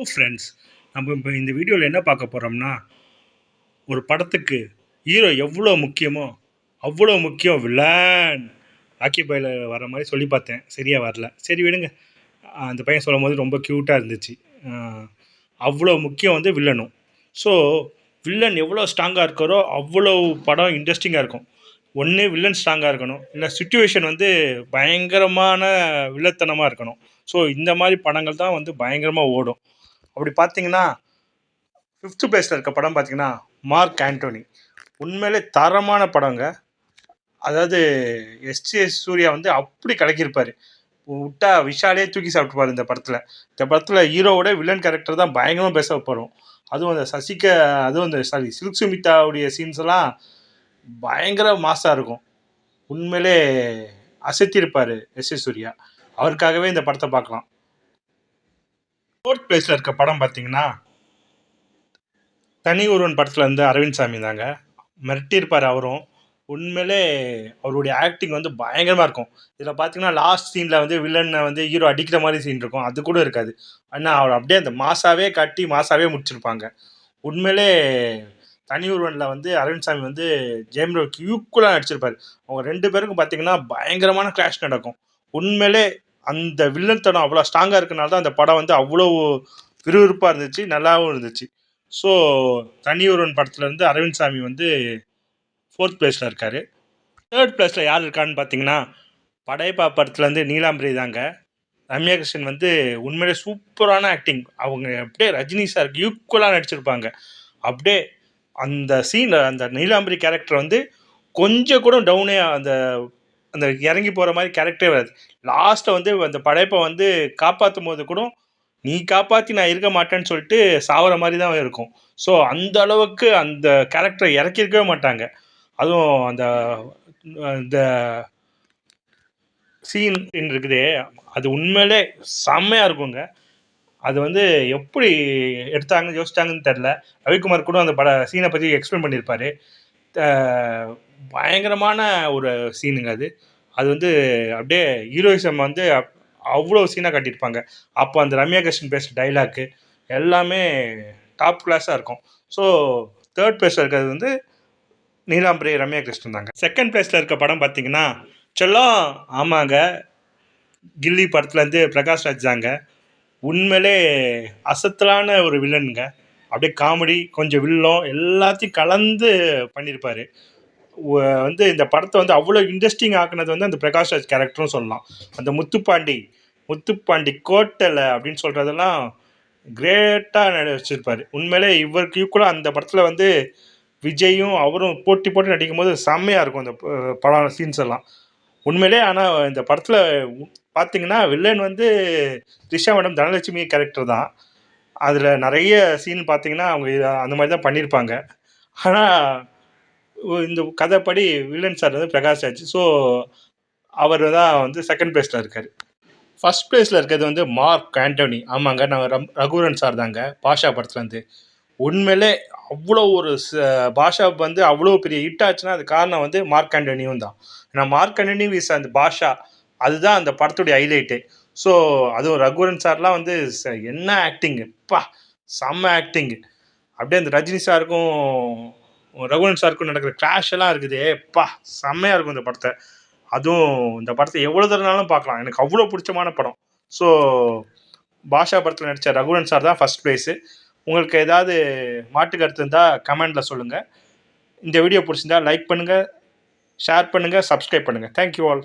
Friends, நம்ம இப்போ இந்த வீடியோவில் என்ன பார்க்க போகிறோம்னா, ஒரு படத்துக்கு ஹீரோ எவ்வளோ முக்கியமோ அவ்வளோ முக்கியம் வில்லன். ஆக்கிபையில் வர மாதிரி சொல்லி பார்த்தேன், சரியாக வரல. சரி விடுங்க. அந்த பையன் சொல்லும் போது ரொம்ப க்யூட்டாக இருந்துச்சு. அவ்வளோ முக்கியம் வந்து வில்லனும். ஸோ வில்லன் எவ்வளோ ஸ்ட்ராங்காக இருக்காரோ அவ்வளோ படம் இன்ட்ரெஸ்டிங்காக இருக்கும். ஒன்று வில்லன் ஸ்ட்ராங்காக இருக்கணும், இல்லை சுச்சுவேஷன் வந்து பயங்கரமான வில்லத்தனமாக இருக்கணும். ஸோ இந்த மாதிரி படங்கள் தான் வந்து பயங்கரமாக ஓடும். அப்படி பார்த்தீங்கன்னா, ஃபிஃப்த் பிளேஸில் இருக்க படம் பார்த்தீங்கன்னா மார்க் ஆண்டோனி. உண்மையிலே தரமான படங்க. அதாவது எஸ்ஜே சூர்யா வந்து அப்படி கலக்கியிருப்பார். விட்டா விஷாலே தூக்கி சாப்பிட்டுப்பார் இந்த படத்தில். இந்த படத்தில் ஹீரோவோட வில்லன் கேரக்டர் தான் பயங்கரமாக பேச போகிறோம். அதுவும் அந்த அதுவும் அந்த சில்க் சுமிதாவுடைய சீன்ஸ் எல்லாம் பயங்கர மாசாக இருக்கும். உண்மையிலே அசத்தியிருப்பார் எஸ்ஜே சூர்யா. அவருக்காகவே இந்த படத்தை பார்க்கலாம். ஃபோர்த் பிளேஸில் இருக்க படம் பார்த்தீங்கன்னா தனி ஒருவன் படத்தில் இருந்து அரவிந்த் சாமி தாங்க. மிரட்டியிருப்பார் அவரும். உண்மையிலே அவருடைய ஆக்டிங் வந்து பயங்கரமாக இருக்கும். இதில் பார்த்தீங்கன்னா லாஸ்ட் சீனில் வந்து வில்லனை வந்து ஹீரோ அடிக்கிற மாதிரி சீன் இருக்கும், அது கூட இருக்காது. ஆனால் அவர் அப்படியே அந்த மாசாவே காட்டி மாசாவே முடிச்சிருப்பாங்க. உண்மையிலே தனி ஒருவனில் வந்து அரவிந்த் சாமி வந்து ஜெயம் ரவிக்கு ஈக்குவலாக நடிச்சிருப்பார். அவங்க ரெண்டு பேருக்கும் பார்த்தீங்கன்னா பயங்கரமான கிளாஷ் நடக்கும். உண்மையிலே அந்த வில்லன்தனம் அவ்வளோ ஸ்ட்ராங்காக இருக்கனால தான் அந்த படம் வந்து அவ்வளோ விறுவிறுப்பாக இருந்துச்சு, நல்லாவும் இருந்துச்சு. ஸோ தனி ஒருவன் படத்துலேருந்து அரவிந்த் சாமி வந்து ஃபோர்த் பிளேஸில் இருக்கார். தேர்ட் பிளேஸில் யார் இருக்கான்னு பார்த்தீங்கன்னா படையப்பா படத்துலேருந்து நீலாம்பரி தாங்க. ரம்யா கிருஷ்ணன் வந்து உண்மையிலே சூப்பரான ஆக்டிங். அவங்க அப்படியே ரஜினி சாருக்கு ஈக்குவலாக நடிச்சிருப்பாங்க. அப்படியே அந்த சீன், அந்த நீலாம்பரி கேரக்டர் வந்து கொஞ்சம் கூட டவுனே அந்த அந்த இறங்கி போகிற மாதிரி கேரக்டரே வராது. லாஸ்ட்டை வந்து அந்த படைப்பை வந்து காப்பாற்றும் போது கூட நீ காப்பாற்றி நான் இருக்க மாட்டேன்னு சொல்லிட்டு சாவர மாதிரி தான் இருக்கும். ஸோ அந்த அளவுக்கு அந்த கேரக்டரை இறக்கியிருக்கவே மாட்டாங்க. அதுவும் அந்த இந்த சீன் இருக்குதே, அது உண்மையிலே செம்மையாக இருக்குங்க. அது வந்து எப்படி எடுத்தாங்க யோசிச்சாங்கன்னு தெரில. ரவிக்குமார் கூட அந்த சீனை பற்றி எக்ஸ்பிளைன் பண்ணியிருப்பார். பயங்கரமான ஒரு சீனுங்க அது. அது வந்து அப்படியே ஹீரோயிசம் வந்து அவ்வளோ சீனாக காட்டியிருப்பாங்க. அப்போ அந்த ரம்யா கிருஷ்ணன் பேசுகிற டைலாக்கு எல்லாமே டாப் கிளாஸாக இருக்கும். ஸோ தேர்ட் பிளேஸில் இருக்கிறது வந்து நீலாம்பரி ரம்யா கிருஷ்ணன் தாங்க. செகண்ட் பிளேஸில் இருக்க படம் பார்த்தீங்கன்னா செல்லம். ஆமாங்க, கில்லி படத்துலேருந்து பிரகாஷ் ராஜ் தாங்க. உண்மையிலே அசத்தலான ஒரு வில்லனுங்க. அப்படியே காமெடி கொஞ்சம் வில்லம் எல்லாத்தையும் கலந்து பண்ணியிருப்பார். வந்து இந்த படத்தை வந்து அவ்வளோ இன்ட்ரெஸ்டிங் ஆக்குனது வந்து அந்த பிரகாஷ் ராஜ் கேரக்டரும் சொல்லலாம். அந்த முத்துப்பாண்டி கோட்டலை அப்படின்னு சொல்கிறதெல்லாம் கிரேட்டாக நடிச்சிருப்பார். உண்மையிலே இவருக்கு ஈக்குவலாக அந்த படத்தில் வந்து விஜயும் அவரும் போட்டி போட்டு நடிக்கும் போது செம்மையாக இருக்கும் அந்த படம் சீன்ஸ் எல்லாம். உண்மையிலே ஆனால் இந்த படத்தில் பார்த்தீங்கன்னா வில்லன் வந்து த்ரிஷா மேடம் தனலட்சுமி கேரக்டர் தான். அதில் நிறைய சீன் பார்த்தீங்கன்னா அவங்க அந்த மாதிரி தான் பண்ணியிருப்பாங்க. ஆனால் இந்த கதைப்படி வில்லன் சார் வந்து பிரகாஷ் ராஜ். ஸோ அவர் தான் வந்து செகண்ட் பிளேஸில் இருக்கார். ஃபஸ்ட் பிளேஸில் இருக்கிறது வந்து மார்க் ஆண்டோனி. ஆமாங்க, நான் ரகுவரன் சார் தாங்க பாஷா படத்துலேருந்து. உண்மையிலே அவ்வளோ ஒரு பாஷா வந்து அவ்வளோ பெரிய ஹிட் ஆச்சுன்னா அது காரணம் வந்து மார்க் ஆண்டனியும் தான். ஏன்னா மார்க் ஆண்டனி விஸ் அந்த பாஷா, அதுதான் அந்த படத்துடைய ஹைலைட்டு. ஸோ அதுவும் ரகுவரன் சார்லாம் வந்து என்ன ஆக்டிங்கு, பா செம்ம ஆக்டிங்கு. அப்படியே அந்த ரஜினி சாருக்கும் ரகுவரன் சாருக்கும் நடக்கிற கிளாஷ் எல்லாம் இருக்குதே, பா செம்மையாக இருக்கும் இந்த படத்தை. அதுவும் இந்த படத்தை எவ்வளோ தரனாலும் பார்க்கலாம். எனக்கு அவ்வளோ பிடிச்சமான படம். ஸோ பாஷா படத்தில் நடித்த ரகுவரன் சார் தான் ஃபஸ்ட் ப்ளேஸு. உங்களுக்கு ஏதாவது மாட்டு கருத்து இருந்தால் கமெண்டில் சொல்லுங்கள். இந்த வீடியோ பிடிச்சிருந்தா லைக் பண்ணுங்கள், ஷேர் பண்ணுங்கள், சப்ஸ்கிரைப் பண்ணுங்கள். Thank you all.